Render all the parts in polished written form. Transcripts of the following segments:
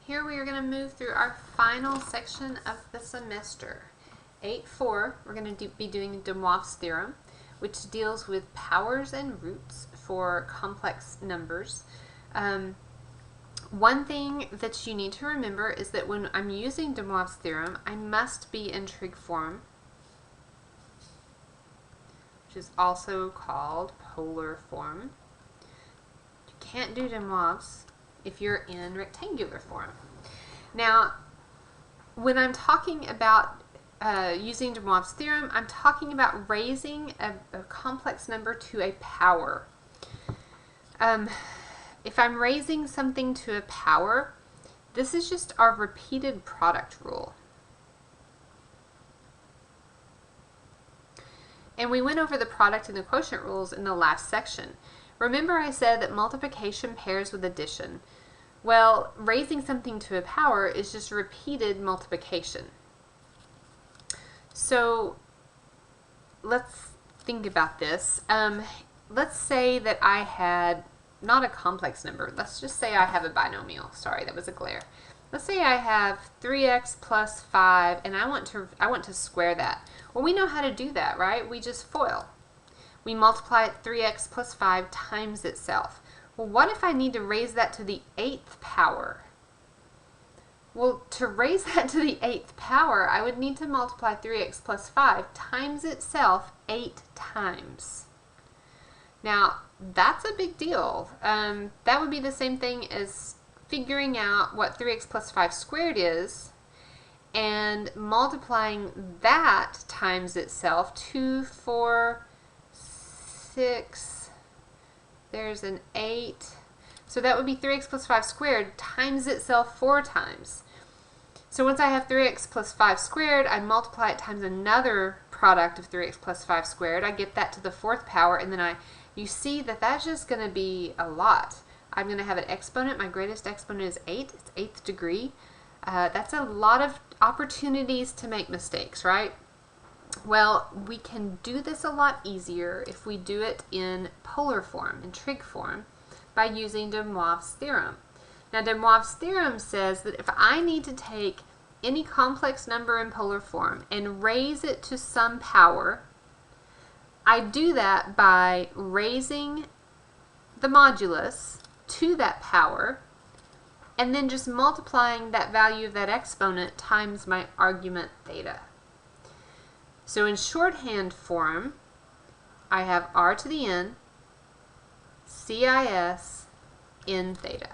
Here we are going to move through our final section of the semester. 8.4, we're going to be doing de Moivre's theorem, which deals with powers and roots for complex numbers. One thing that you need to remember is that when I'm using de Moivre's theorem, I must be in trig form, which is also called polar form. You can't do de Moivre's if you're in rectangular form. Now, when I'm talking about using de Moivre's theorem, I'm talking about raising a complex number to a power. If I'm raising something to a power, this is just our repeated product rule. And we went over the product and the quotient rules in the last section. Remember I said that multiplication pairs with addition. Well, raising something to a power is just repeated multiplication. So let's think about this. Let's say that I had not a complex number. Let's just say I have a binomial. Sorry, that was a glare. Let's say I have 3x plus 5 and I want to square that. Well, we know how to do that, right? We just FOIL. We multiply 3x plus 5 times itself. Well, what if I need to raise that to the 8th power? Well, to raise that to the 8th power, I would need to multiply 3x plus 5 times itself 8 times. Now, that's a big deal. That would be the same thing as figuring out what 3x plus 5 squared is and multiplying that times itself. 2, 4, 6, there's an 8. So that would be 3x plus 5 squared times itself 4 times. So once I have 3x plus 5 squared, I multiply it times another product of 3x plus 5 squared. I get that to the 4th power, and then you see that that's just going to be a lot. I'm going to have an exponent. My greatest exponent is 8. It's 8th degree. That's a lot of opportunities to make mistakes, right? Well, we can do this a lot easier if we do it in polar form, in trig form, by using de Moivre's theorem. Now, de Moivre's theorem says that if I need to take any complex number in polar form and raise it to some power, I do that by raising the modulus to that power and then just multiplying that value of that exponent times my argument theta. So in shorthand form, I have r to the n CIS n theta.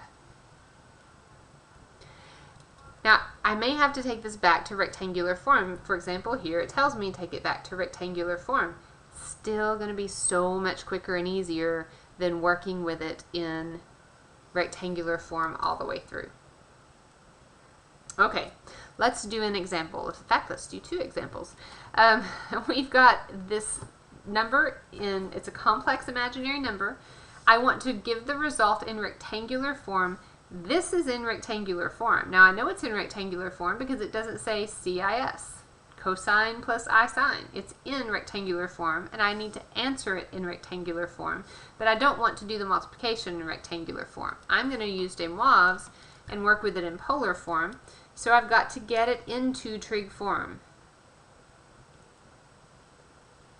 Now, I may have to take this back to rectangular form. For example, here it tells me to take it back to rectangular form. Still going to be so much quicker and easier than working with it in rectangular form all the way through. Okay, let's do an example. In fact, let's do 2 examples. We've got this number it's a complex imaginary number. I want to give the result in rectangular form. This is in rectangular form. Now I know it's in rectangular form because it doesn't say CIS, cosine plus I sine. It's in rectangular form and I need to answer it in rectangular form, but I don't want to do the multiplication in rectangular form. I'm going to use de Moivre's and work with it in polar form, so I've got to get it into trig form.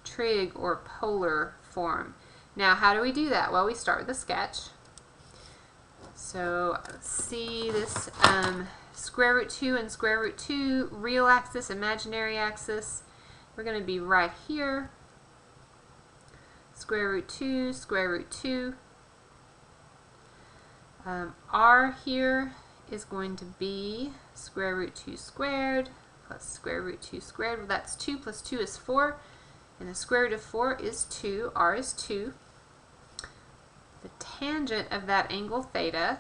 Trig or polar form. Now how do we do that? Well, we start with a sketch. So let's see this square root 2 and square root 2, real axis, imaginary axis. We're going to be right here. Square root 2, square root 2. R here is going to be square root 2 squared plus square root 2 squared. Well, that's 2 plus 2 is 4. And the square root of 4 is 2. R is 2. The tangent of that angle theta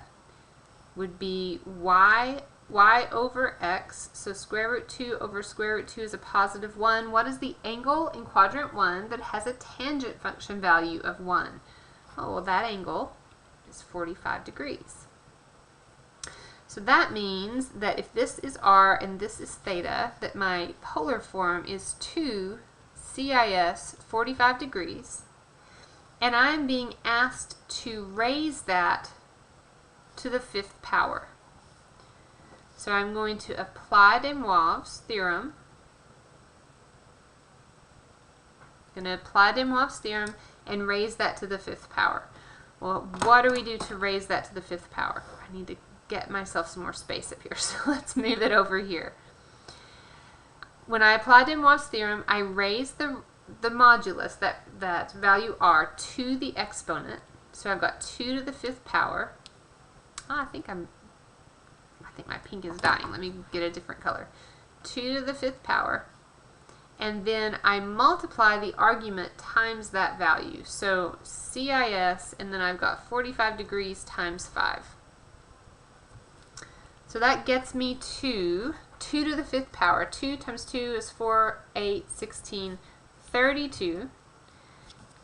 would be y over x. So square root 2 over square root 2 is a positive 1. What is the angle in quadrant 1 that has a tangent function value of 1? Oh, well, that angle is 45 degrees. So that means that if this is r and this is theta, that my polar form is 2 CIS 45 degrees. And I'm being asked to raise that to the 5th power. So I'm going to apply de Moivre's theorem. I'm going to apply de Moivre's theorem and raise that to the 5th power. Well, what do we do to raise that to the 5th power? I need to get myself some more space up here, so let's move it over here. When I apply de Moivre's theorem, I raise the modulus, that value r, to the exponent. So I've got 2 to the 5th power. I think my pink is dying. Let me get a different color. 2 to the 5th power. And then I multiply the argument times that value. So CIS, and then I've got 45 degrees times 5. So that gets me to 2 to the 5th power. 2 times 2 is 4, 8, 16, 32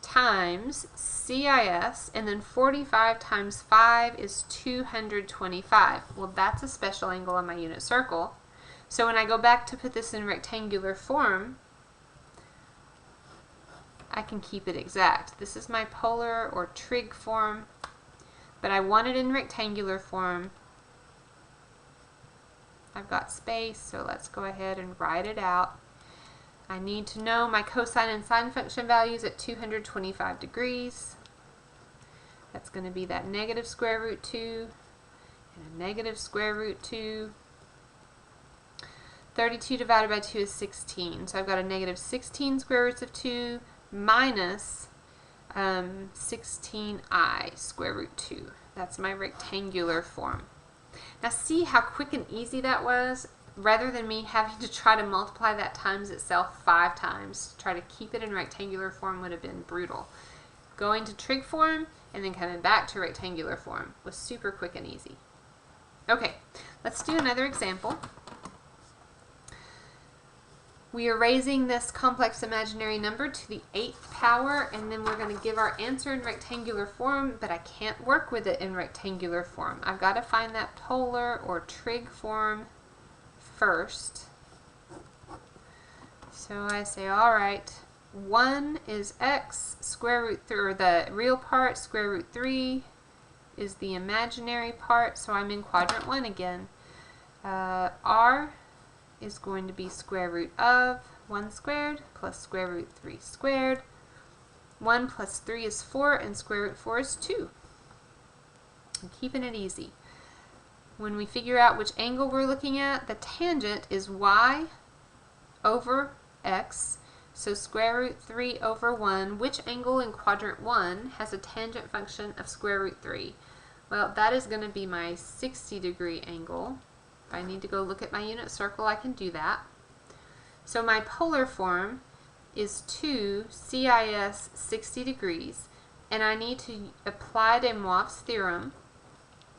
times CIS, and then 45 times 5 is 225. Well, that's a special angle on my unit circle. So when I go back to put this in rectangular form, I can keep it exact. This is my polar or trig form, but I want it in rectangular form. I've got space, so let's go ahead and write it out. I need to know my cosine and sine function values at 225 degrees. That's going to be that negative square root 2 and a negative square root 2. 32 divided by 2 is 16. So I've got a negative 16 square roots of 2 minus 16i square root 2. That's my rectangular form. Now see how quick and easy that was? Rather than me having to try to multiply that times itself 5 times, try to keep it in rectangular form would have been brutal. Going to trig form and then coming back to rectangular form was super quick and easy. Okay, let's do another example. We are raising this complex imaginary number to the 8th power, and then we're going to give our answer in rectangular form, but I can't work with it in rectangular form. I've got to find that polar or trig form first. So I say, all right, 1 is x, square root 3, or the real part, square root 3 is the imaginary part, so I'm in quadrant 1 again. R is going to be square root of 1 squared plus square root 3 squared. 1 plus 3 is 4, and square root 4 is 2. I'm keeping it easy. When we figure out which angle we're looking at, the tangent is y over x. So square root 3 over 1, which angle in quadrant 1 has a tangent function of square root 3? Well, that is going to be my 60-degree angle. If I need to go look at my unit circle, I can do that. So my polar form is 2 CIS 60 degrees, and I need to apply de Moivre's theorem,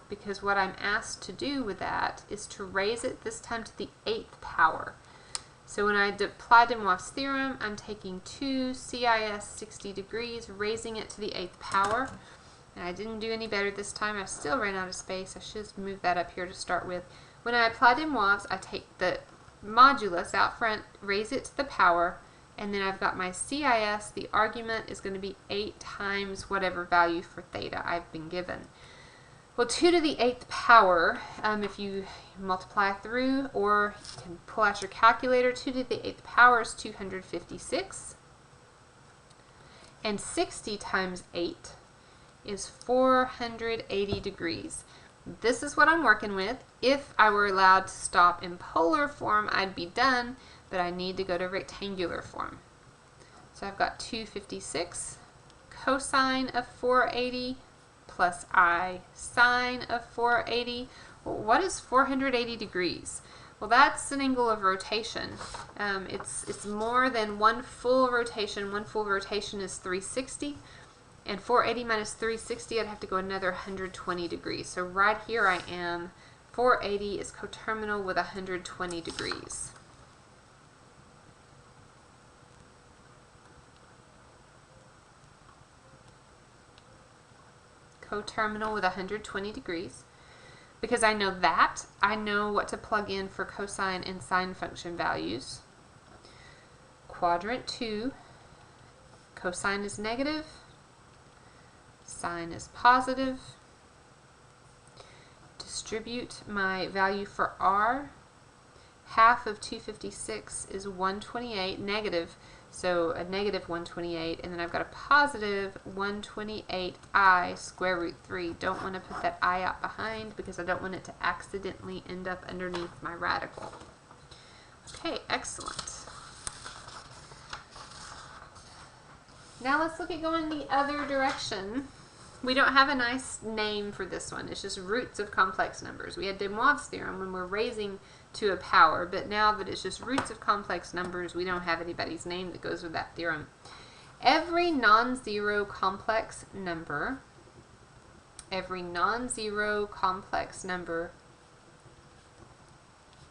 because what I'm asked to do with that is to raise it this time to the 8th power. So when I apply de Moivre's theorem, I'm taking 2 CIS 60 degrees, raising it to the 8th power. And I didn't do any better this time. I still ran out of space. I should have moved that up here to start with. When I apply de Moivre's, I take the modulus out front, raise it to the power, and then I've got my CIS. The argument is going to be 8 times whatever value for theta I've been given. Well, 2 to the 8th power, if you multiply through, or you can pull out your calculator, 2 to the 8th power is 256. And 60 times 8 is 480 degrees. This is what I'm working with. If I were allowed to stop in polar form, I'd be done, but I need to go to rectangular form. So I've got 256 cosine of 480 plus I sine of 480. Well, what is 480 degrees? Well, that's an angle of rotation. It's more than one full rotation. One full rotation is 360. And 480 minus 360, I'd have to go another 120 degrees. So right here I am. 480 is coterminal with 120 degrees. Coterminal with 120 degrees. Because I know that, I know what to plug in for cosine and sine function values. Quadrant 2, cosine is negative, sine is positive. To distribute my value for r. Half of 256 is 128, negative, so a negative 128, and then I've got a positive 128i square root 3. Don't want to put that I out behind because I don't want it to accidentally end up underneath my radical. Okay, excellent. Now let's look at going the other direction. We don't have a nice name for this one. It's just roots of complex numbers. We had de Moivre's theorem when we're raising to a power, but now that it's just roots of complex numbers, we don't have anybody's name that goes with that theorem. Every non-zero complex number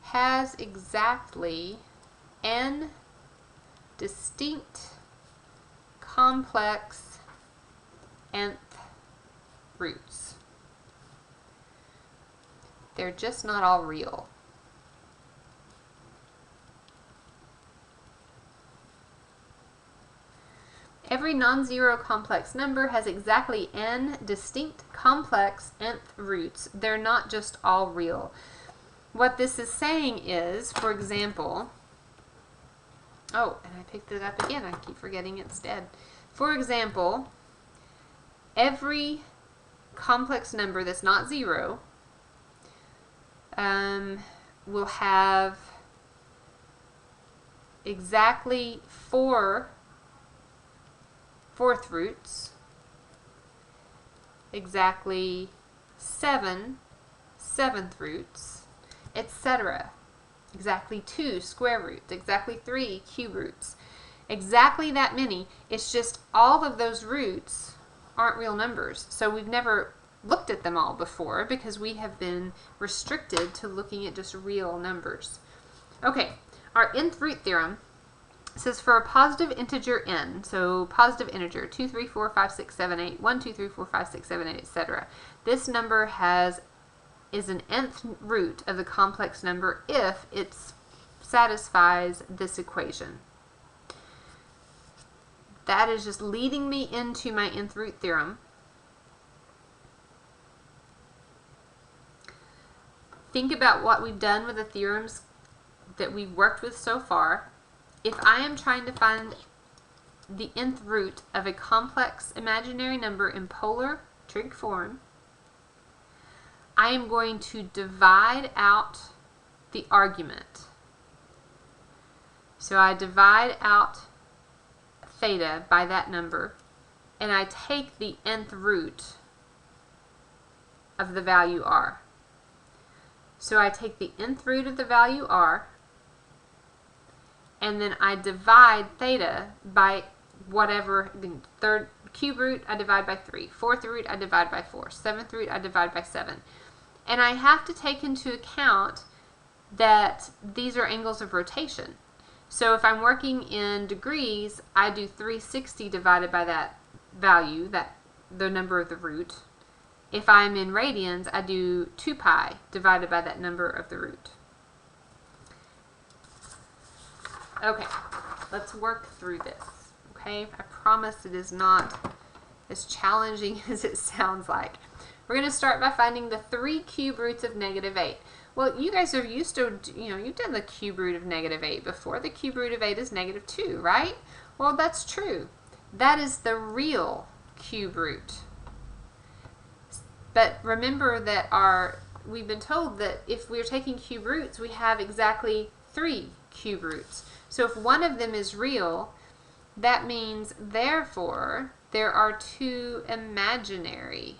has exactly n distinct complex nth roots. They're just not all real. Every non-zero complex number has exactly n distinct complex nth roots. They're not just all real. What this is saying is, for example, oh, and I picked it up again. I keep forgetting it's dead. For example, every complex number that's not zero will have exactly 4 fourth roots, exactly 7 seventh roots, etc. Exactly 2 square roots, exactly 3 cube roots. Exactly that many. It's just all of those roots aren't real numbers. So we've never looked at them all before because we have been restricted to looking at just real numbers. Okay, our nth root theorem says for a positive integer n, so positive integer 2, 3, 4, 5, 6, 7, 8, 1, 2, 3, 4, 5, 6, 7, 8, etc. This number is an nth root of the complex number if it satisfies this equation. That is just leading me into my nth root theorem. Think about what we've done with the theorems that we've worked with so far. If I am trying to find the nth root of a complex imaginary number in polar trig form, I am going to divide out the argument. So I divide out theta by that number, and I take the nth root of the value r. So I take the nth root of the value r, and then I divide theta by whatever, third cube root I divide by 3, fourth root I divide by 4, seventh root I divide by 7. And I have to take into account that these are angles of rotation. So if I'm working in degrees, I do 360 divided by that value, the number of the root. If I'm in radians, I do 2 pi divided by that number of the root. Okay, let's work through this. Okay, I promise it is not as challenging as it sounds like. We're going to start by finding the 3 cube roots of negative 8. Well, you guys are used to, you've done the cube root of negative 8 before. The cube root of 8 is negative 2, right? Well, that's true. That is the real cube root. But remember that we've been told that if we're taking cube roots, we have exactly 3 cube roots. So if one of them is real, that means, therefore, there are 2 imaginary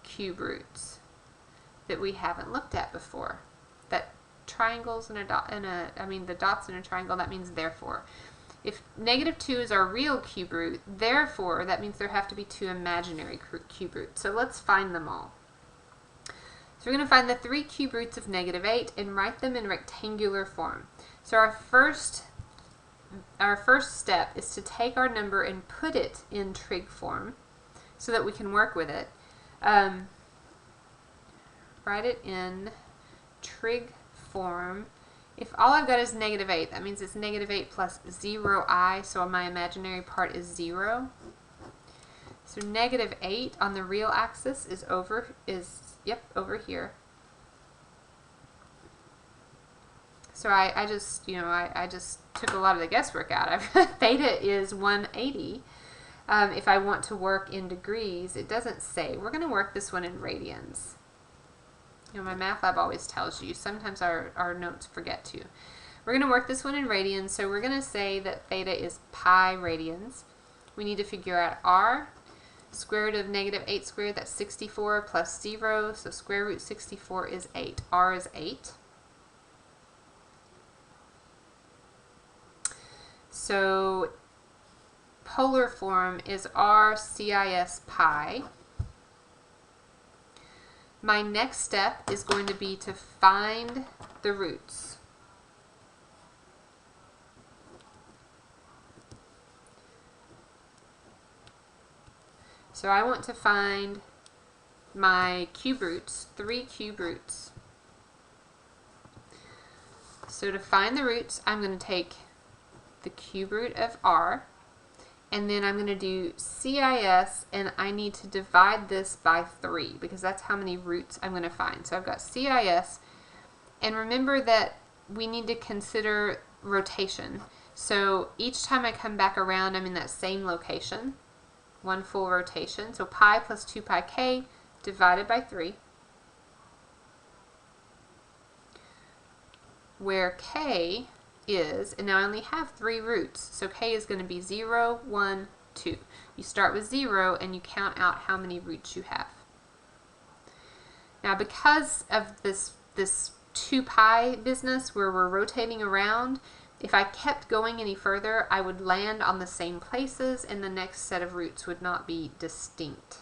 cube roots that we haven't looked at before. That triangles and the dots in a triangle, that means therefore. If negative 2 is our real cube root, therefore, that means there have to be 2 imaginary cube roots. So let's find them all. So we're going to find the 3 cube roots of negative 8 and write them in rectangular form. So our first step is to take our number and put it in trig form so that we can work with it. Write it in trig form. If all I've got is negative 8, that means it's negative 8 plus 0i, so my imaginary part is 0. So negative 8 on the real axis is yep, over here. So I just, you know, I just took a lot of the guesswork out. Theta is 180. If I want to work in degrees, it doesn't say. We're going to work this one in radians. You know, my math lab always tells you. Sometimes our notes forget to. We're going to work this one in radians, so we're going to say that theta is pi radians. We need to figure out r. Square root of negative 8 squared, that's 64 plus 0, so square root 64 is 8. R is 8. So polar form is r cis pi. My next step is going to be to find the roots. So I want to find my cube roots, 3 cube roots. So to find the roots, I'm going to take the cube root of r, and then I'm going to do CIS, and I need to divide this by 3 because that's how many roots I'm going to find. So I've got CIS, and remember that we need to consider rotation. So each time I come back around, I'm in that same location. One full rotation. So pi plus 2 pi k divided by 3, where k is, and now I only have 3 roots, so k is going to be 0, 1, 2. You start with 0 and you count out how many roots you have. Now because of this 2 pi business where we're rotating around, if I kept going any further, I would land on the same places and the next set of roots would not be distinct.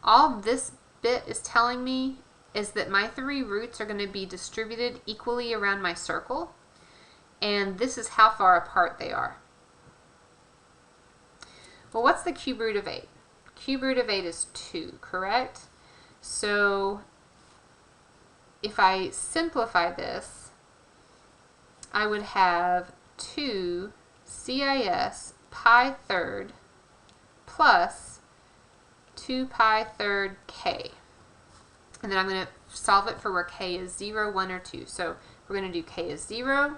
All this bit is telling me is that my 3 roots are going to be distributed equally around my circle, and this is how far apart they are. Well, what's the cube root of 8? Cube root of 8 is 2, correct? So if I simplify this, I would have 2 CIS pi third plus 2 pi third k. And then I'm going to solve it for where k is 0, 1, or 2. So we're going to do k is 0,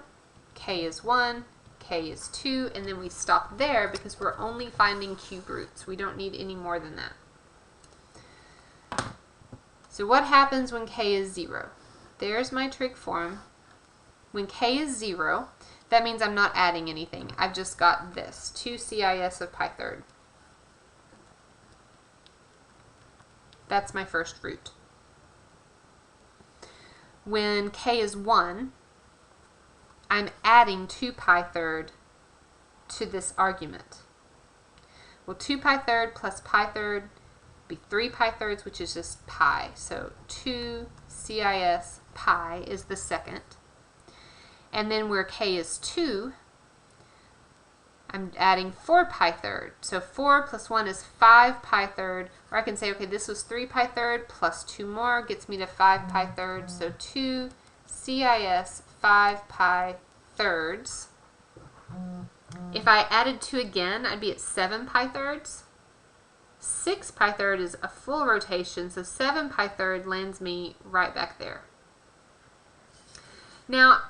k is 1, k is 2, and then we stop there because we're only finding cube roots. We don't need any more than that. So what happens when k is 0? There's my trig form. When k is 0, that means I'm not adding anything. I've just got this, 2 CIS of pi third. That's my first root. When k is 1, I'm adding 2 pi third to this argument. Well, 2 pi third plus pi third be 3 pi thirds, which is just pi. So 2 CIS pi is the second. And then where k is 2, I'm adding 4 pi third. So 4 plus 1 is 5 pi third. Or I can say, okay, this was 3 pi third plus 2 more gets me to 5 pi third. So 2 CIS 5 pi thirds. If I added 2 again, I'd be at 7 pi thirds. 6 pi third is a full rotation, so 7 pi third lands me right back there. Now,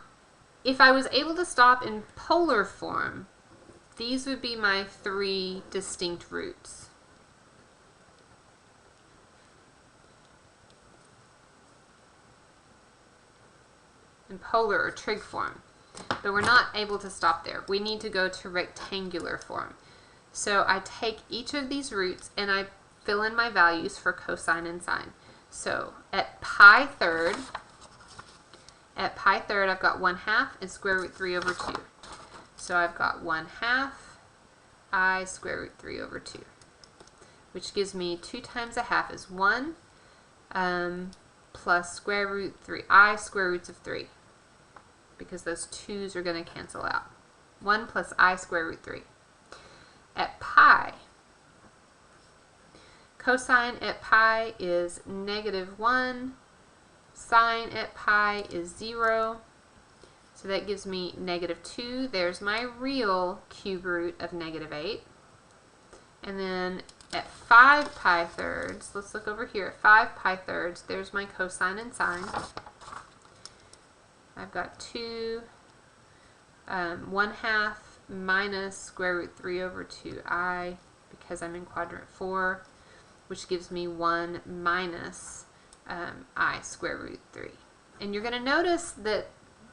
if I was able to stop in polar form, these would be my 3 distinct roots. In polar or trig form. But we're not able to stop there. We need to go to rectangular form. So I take each of these roots and I fill in my values for cosine and sine. So at pi third, I've got 1/2 and square root 3 over 2. So I've got 1/2 I square root 3 over 2, which gives me 2 times 1/2 is 1, plus square root 3, I square roots of 3, because those 2's are going to cancel out. 1 plus I square root 3. At pi, cosine at pi is -1, sine at pi is 0, so that gives me -2. There's my real cube root of -8. And then at 5 pi thirds, let's look over here at 5 pi thirds, there's my cosine and sine. I've got 2 1/2 minus square root 3 over 2i because I'm in quadrant 4, which gives me 1 minus I square root 3. And you're going to notice that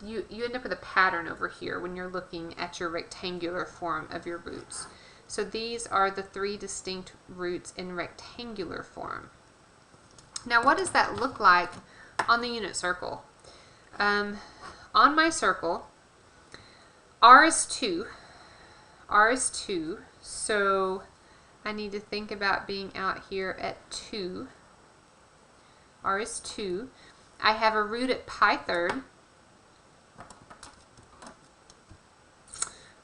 you end up with a pattern over here when you're looking at your rectangular form of your roots. So these are the 3 distinct roots in rectangular form. Now what does that look like on the unit circle? On my circle, r is 2. R is 2, so I need to think about being out here at 2. R is 2. I have a root at pi third,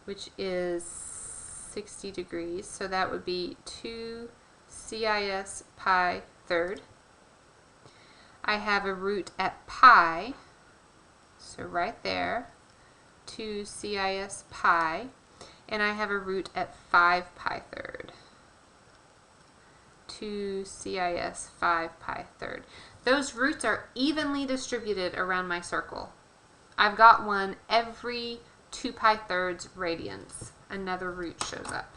which is 60 degrees, so that would be 2 cis pi third. I have a root at pi, so right there, 2 cis pi, and I have a root at 5 pi third, 2 cis 5 pi third. Those roots are evenly distributed around my circle. I've got one every 2 pi thirds radians. Another root shows up.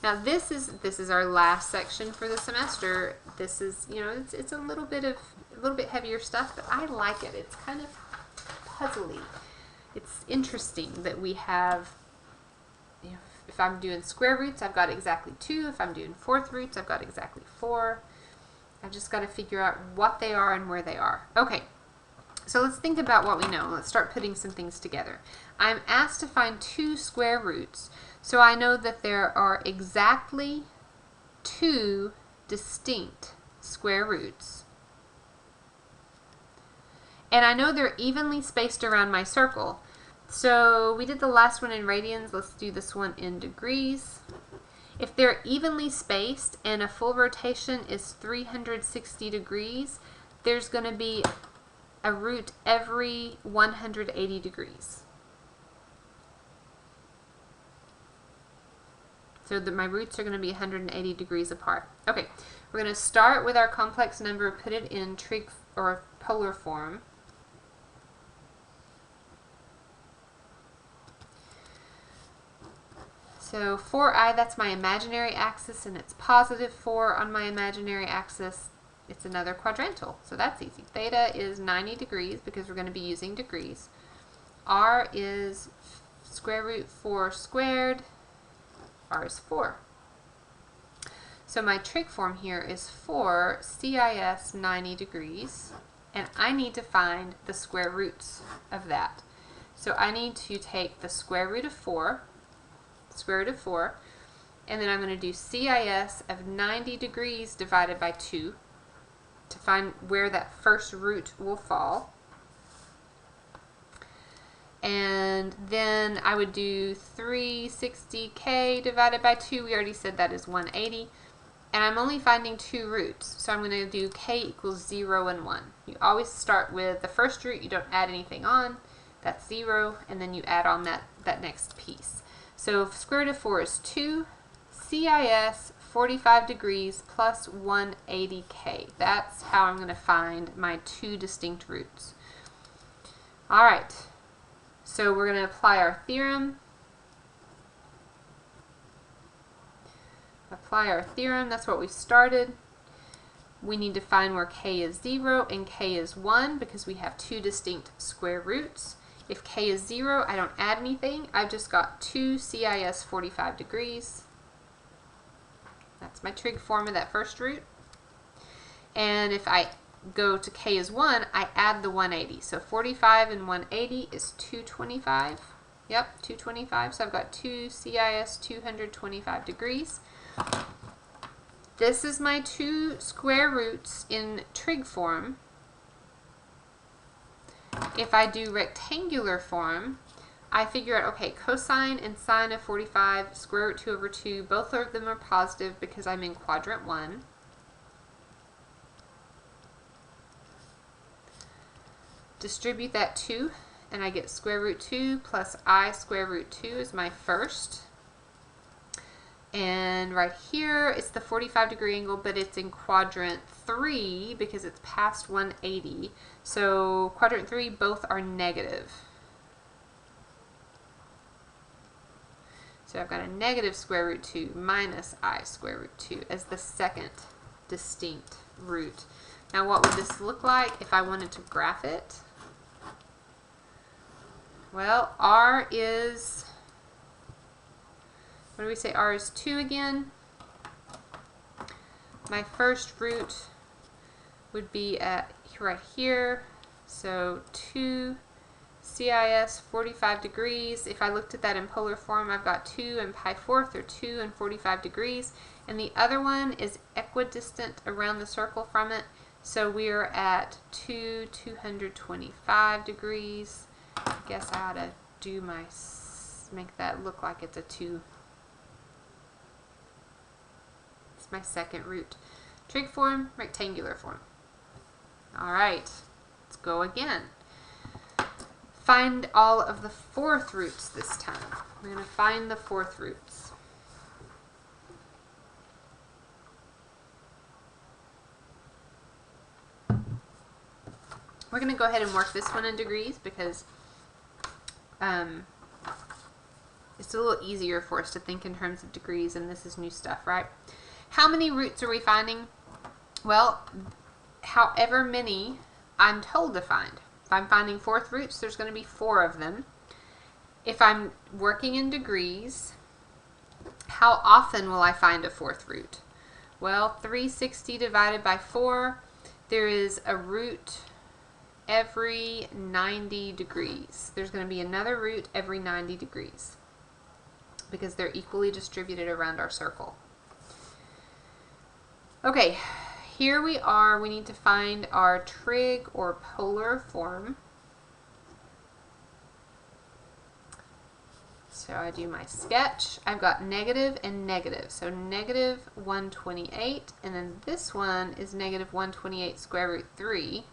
Now this is our last section for the semester. This is, you know, it's a little bit heavier stuff, but I like it. It's kind of puzzly. It's interesting that we have, you know, if I'm doing square roots, I've got exactly 2. If I'm doing fourth roots, I've got exactly 4. I've just got to figure out what they are and where they are. Okay, so let's think about what we know. Let's start putting some things together. I'm asked to find 2 square roots, so I know that there are exactly 2 distinct square roots. And I know they're evenly spaced around my circle. So we did the last one in radians, let's do this one in degrees. If they're evenly spaced and a full rotation is 360 degrees, there's going to be a root every 180 degrees. So my roots are going to be 180 degrees apart. Okay, we're going to start with our complex number, put it in trig or polar form. So 4i, that's my imaginary axis, and it's positive 4 on my imaginary axis. It's another quadrantal, so that's easy. Theta is 90 degrees because we're going to be using degrees. R is square root 4 squared. R is 4. So my trig form here is 4 cis 90 degrees, and I need to find the square roots of that. So I need to take the square root of 4, and then I'm going to do cis of 90 degrees divided by 2 to find where that first root will fall. And then I would do 360k divided by 2. We already said that is 180. And I'm only finding 2 roots, so I'm going to do k equals 0 and 1. You always start with the first root, you don't add anything on, that's 0, and then you add on that next piece. So square root of 4 is 2 cis 45 degrees plus 180k. That's how I'm going to find my 2 distinct roots. Alright, so we're going to apply our theorem. That's what we started. We need to find where k is 0 and k is 1 because we have 2 distinct square roots. If k is 0, I don't add anything. I've just got 2 cis 45 degrees. That's my trig form of that first root. And if I go to k is 1, I add the 180. So 45 and 180 is 225. Yep, 225. So I've got 2 cis 225 degrees. This is my 2 square roots in trig form. If I do rectangular form, I figure out, okay, cosine and sine of 45, square root 2 over 2, both of them are positive because I'm in quadrant 1. Distribute that 2, and I get square root 2 plus I square root 2 is my first. And right here, it's the 45-degree angle, but it's in quadrant 3 because it's past 180. So quadrant 3, both are negative. So I've got a negative square root 2 minus I square root 2 as the second distinct root. Now what would this look like if I wanted to graph it? Well, R is, what do we say R is 2 again? My first root would be at right here, so 2 CIS 45 degrees. If I looked at that in polar form, I've got 2 and pi fourth, or 2 and 45 degrees. And the other one is equidistant around the circle from it, so we're at 225 degrees. I guess I ought to do make that look like it's a 2. It's my second root. Trig form, rectangular form. All right, let's go again. Find all of the fourth roots this time. We're going to find the fourth roots. We're going to go ahead and work this one in degrees because it's a little easier for us to think in terms of degrees, and this is new stuff, right? How many roots are we finding? Well, however many I'm told to find. If I'm finding fourth roots, there's going to be 4 of them. If I'm working in degrees, how often will I find a fourth root? Well, 360 divided by 4, there is a root every 90 degrees. There's going to be another root every 90 degrees because they're equally distributed around our circle. Okay, here we are. We need to find our trig or polar form. So I do my sketch. I've got negative and negative. So negative 128, and then this one is negative 128 square root 3.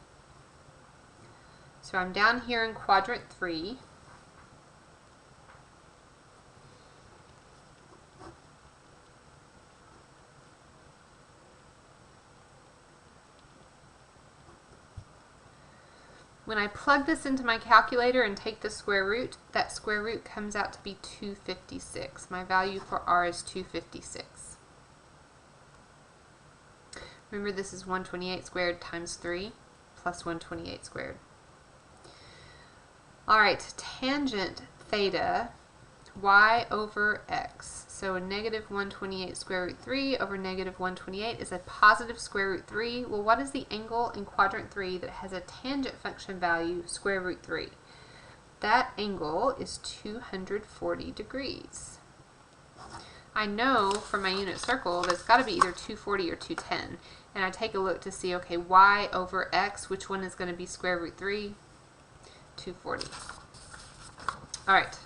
So I'm down here in quadrant 3. When I plug this into my calculator and take the square root, that square root comes out to be 256. My value for R is 256. Remember, this is 128 squared times 3 plus 128 squared. Alright, tangent theta y over x. So a negative 128 square root 3 over negative 128 is a positive square root 3. Well, what is the angle in quadrant 3 that has a tangent function value square root 3? That angle is 240 degrees. I know from my unit circle that it's got to be either 240 or 210. And I take a look to see, okay, y over x, which one is going to be square root 3? 240. All right.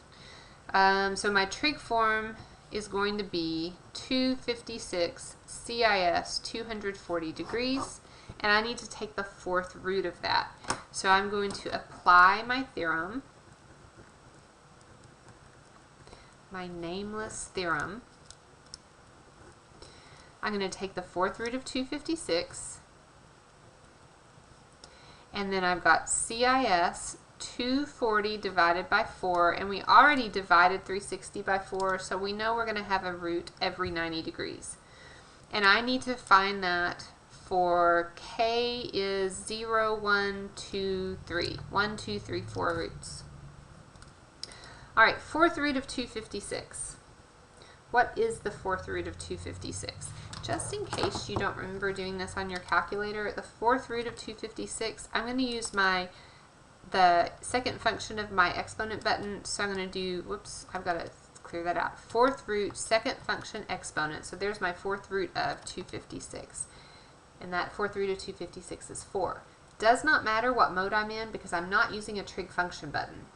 So my trig form is going to be 256 CIS 240 degrees, and I need to take the fourth root of that. So I'm going to apply my theorem, my nameless theorem. I'm going to take the fourth root of 256, and then I've got CIS 240 divided by 4, and we already divided 360 by 4, so we know we're going to have a root every 90 degrees. And I need to find that for k is 0, 1, 2, 3. 1, 2, 3, 4 roots. Alright, fourth root of 256. What is the fourth root of 256? Just in case you don't remember doing this on your calculator, the fourth root of 256, I'm going to use the second function of my exponent button, so I'm going to do, whoops, I've got to clear that out. Fourth root, second function, exponent. So there's my fourth root of 256. And that fourth root of 256 is 4. Does not matter what mode I'm in because I'm not using a trig function button.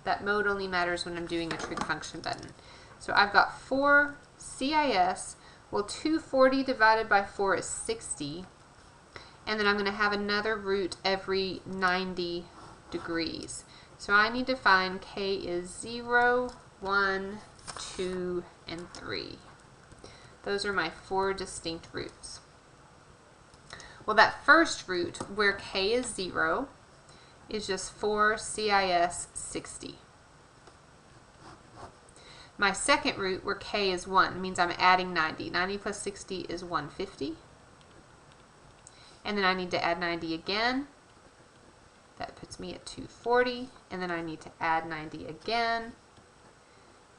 That mode only matters when I'm doing a trig function button. So I've got 4 CIS. Well, 240 divided by 4 is 60. And then I'm going to have another root every 90 degrees. So I need to find k is 0, 1, 2, and 3. Those are my 4 distinct roots. Well, that first root, where k is 0, is just 4 CIS 60. My second root, where k is 1, means I'm adding 90. 90 plus 60 is 150. And then I need to add 90 again. That puts me at 240. And then I need to add 90 again.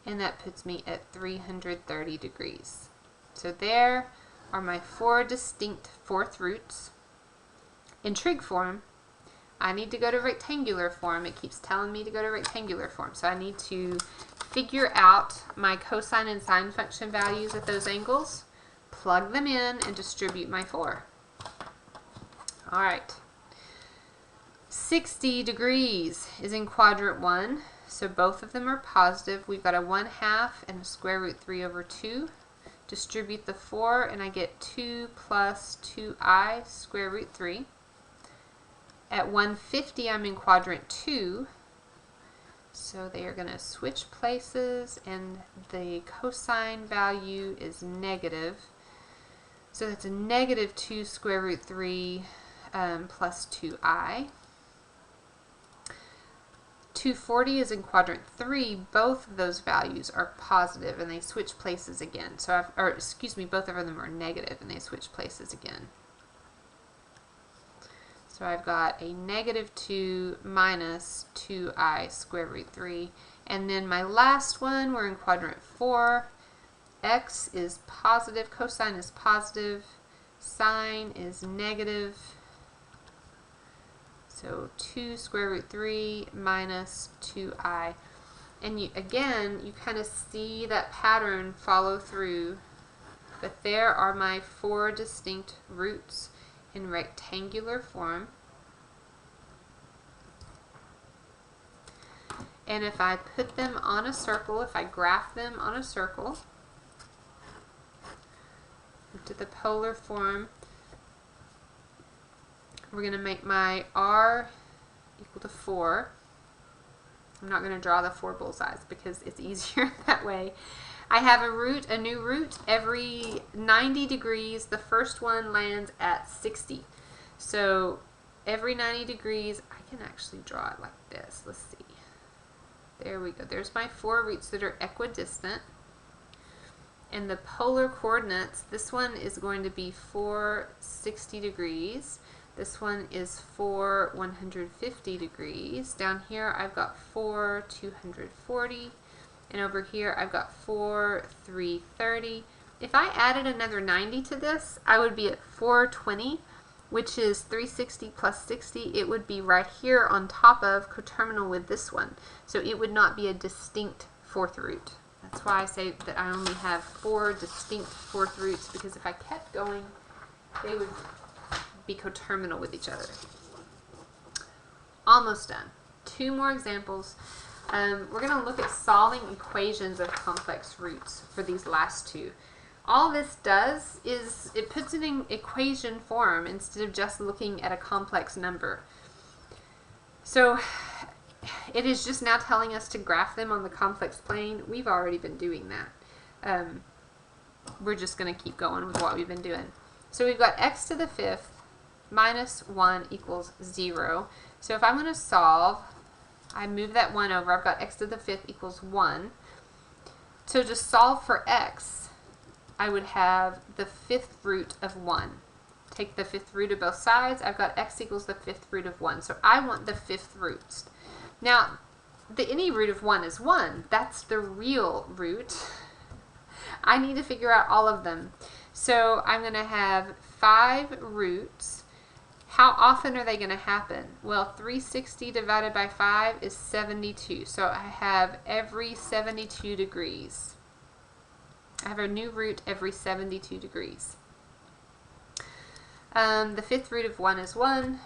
And that puts me at 330 degrees. So there are my 4 distinct fourth roots. In trig form, I need to go to rectangular form. It keeps telling me to go to rectangular form. So I need to figure out my cosine and sine function values at those angles, plug them in, and distribute my 4. All right. 60 degrees is in quadrant 1, so both of them are positive. We've got a 1/2 and a square root 3 over 2. Distribute the 4, and I get 2 plus 2i square root 3. At 150, I'm in quadrant 2, so they are going to switch places, and the cosine value is negative. So that's a negative 2 square root 3 plus 2i. 240 is in quadrant 3. Both of those values are positive, and they switch places again. So both of them are negative, and they switch places again. So I've got a negative 2 minus 2i square root 3. And then my last one, we're in quadrant 4. X is positive, cosine is positive, sine is negative. So 2 square root 3 minus 2i. And you kind of see that pattern follow through. But there are my 4 distinct roots in rectangular form. And if I put them on a circle, if I graph them on a circle, to the polar form, we're going to make my r equal to 4. I'm not going to draw the 4 bullseyes because it's easier that way. I have a new root every 90 degrees. The first one lands at 60. So every 90 degrees, I can actually draw it like this. Let's see. There we go. There's my 4 roots that are equidistant. And the polar coordinates, this one is going to be 4 60 degrees. This one is 4 150 degrees. Down here I've got 4 240. And over here I've got 4 330. If I added another 90 to this, I would be at 420, which is 360 plus 60. It would be right here on top of coterminal with this one. So it would not be a distinct fourth root. That's why I say that I only have 4 distinct fourth roots, because if I kept going, they would be coterminal with each other. Almost done. 2 more examples. We're going to look at solving equations of complex roots for these last 2. All this does is it puts it in equation form instead of just looking at a complex number. So it is just now telling us to graph them on the complex plane. We've already been doing that. We're just going to keep going with what we've been doing. So we've got x to the 5th minus 1 equals 0. So if I'm going to solve, I move that 1 over. I've got x to the 5th equals 1. So to solve for x, I would have the 5th root of 1. Take the 5th root of both sides. I've got x equals the 5th root of 1. So I want the 5th roots. Now, any root of 1 is 1. That's the real root. I need to figure out all of them. So I'm going to have 5 roots. How often are they going to happen? Well, 360 divided by 5 is 72. So I have every 72 degrees. I have a new root every 72 degrees. The 5th root of 1 is 1.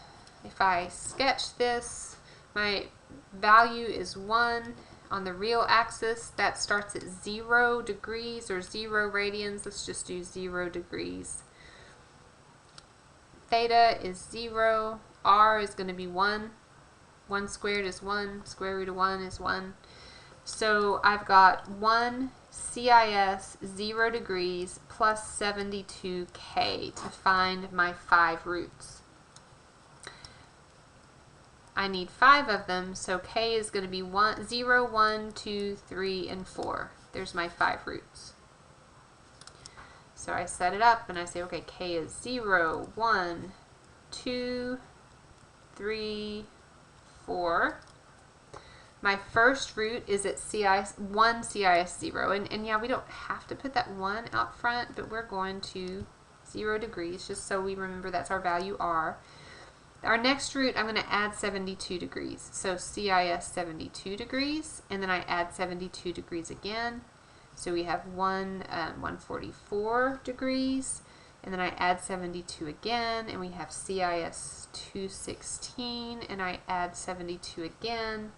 If I sketch this, my value is 1 on the real axis. That starts at 0 degrees or 0 radians. Let's just do 0 degrees. Theta is 0. R is going to be 1. 1 squared is 1. Square root of 1 is 1. So I've got 1 CIS 0 degrees plus 72K to find my 5 roots. I need 5 of them, so K is going to be 0, 1, 2, 3, and 4. There's my 5 roots. So I set it up and I say, okay, K is 0, 1, 2, 3, 4. My first root is at CIS 0. And yeah, we don't have to put that 1 out front, but we're going to 0 degrees, just so we remember that's our value R. Our next root, I'm going to add 72 degrees. So CIS 72 degrees, and then I add 72 degrees again. So we have 144 degrees, and then I add 72 again, and we have CIS 216, and I add 72 again,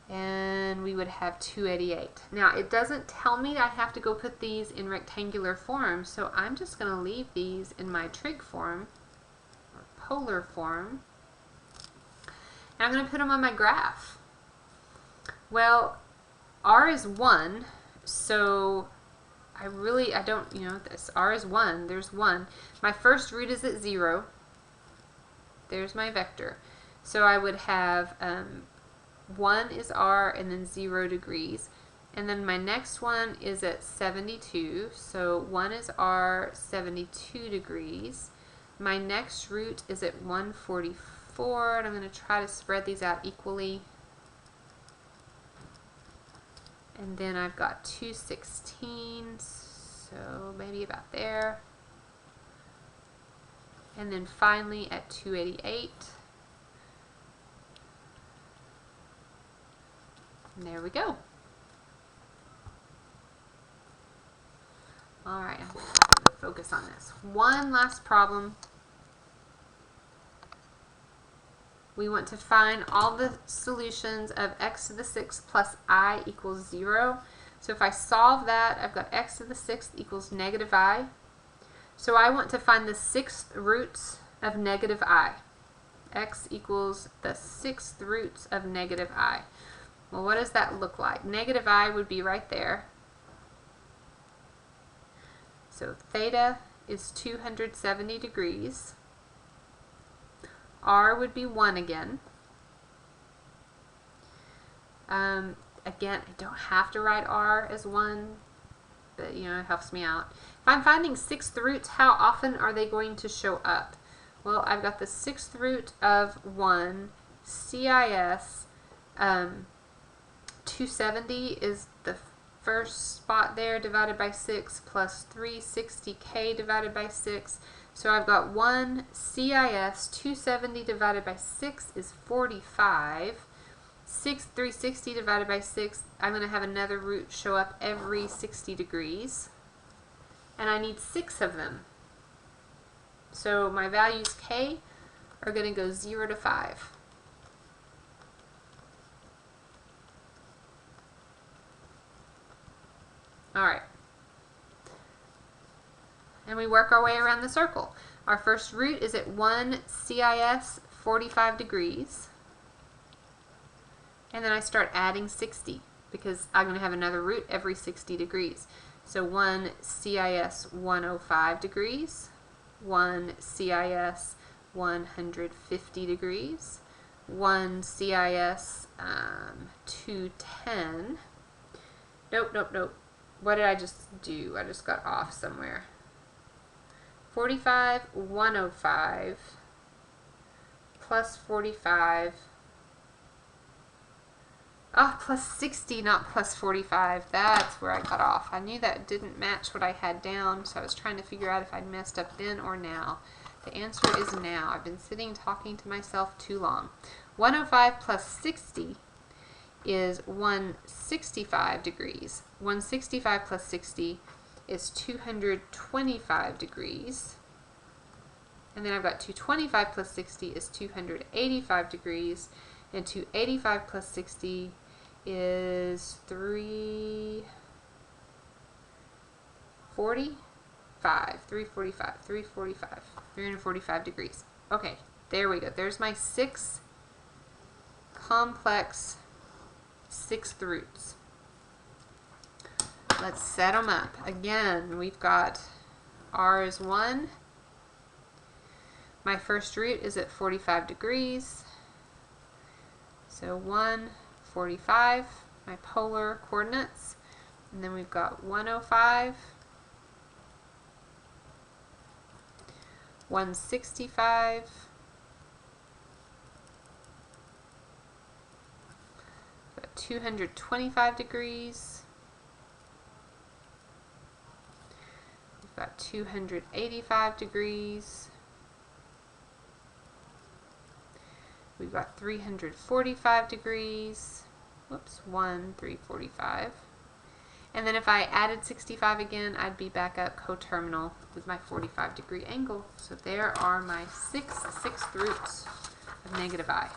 and we would have 288. Now, it doesn't tell me I have to go put these in rectangular form, so I'm just going to leave these in my trig form, or polar form, and I'm going to put them on my graph. Well, R is 1, so I don't, this R is 1, there's 1. My first root is at 0. There's my vector. So I would have 1 is R and then 0 degrees. And then my next one is at 72. So 1 is R, 72 degrees. My next root is at 144, and I'm going to try to spread these out equally. And then I've got 216, so maybe about there. And then finally at 288. And there we go. Alright, I'm going to focus on this. One last problem. We want to find all the solutions of x to the 6th plus I equals 0. So if I solve that, I've got x to the 6th equals negative I. So I want to find the 6th roots of negative I. X equals the 6th roots of negative I. Well, what does that look like? Negative I would be right there. So theta is 270 degrees. R would be 1 again. Again, I don't have to write R as 1, but it helps me out. If I'm finding 6th roots, how often are they going to show up? Well, I've got the 6th root of 1, CIS, 270 is the first spot there, divided by 6, plus 360K divided by 6. So I've got 1 CIS 270 divided by 6 is 45. 360 divided by 6, I'm going to have another root show up every 60 degrees. And I need 6 of them. So my values K are going to go 0 to 5. Alright. And we work our way around the circle. Our first root is at 1 CIS 45 degrees. And then I start adding 60 because I'm going to have another root every 60 degrees. So 1 CIS 105 degrees, 1 CIS 150 degrees, 1 CIS 210. Nope. What did I just do? I just got off somewhere. 45, 105, plus 45, plus 60, not plus 45. That's where I got off. I knew that didn't match what I had down, so I was trying to figure out if I'd messed up then or now. The answer is now. I've been sitting talking to myself too long. 105 plus 60 is 165 degrees. 165 plus 60 is 225 degrees. And then I've got 225 plus 60 is 285 degrees. And 285 plus 60 is 345 degrees. Okay, there we go. There's my 6 complex 6th roots. let's set them up. Again, we've got r is 1. My first root is at 45 degrees. So 1, 45, my polar coordinates. And then we've got 105, 165, 225 degrees. We've got 285 degrees. We've got 345 degrees. Whoops, 345. And then if I added 65 again, I'd be back up coterminal with my 45 degree angle. So there are my 6 sixth roots of negative I.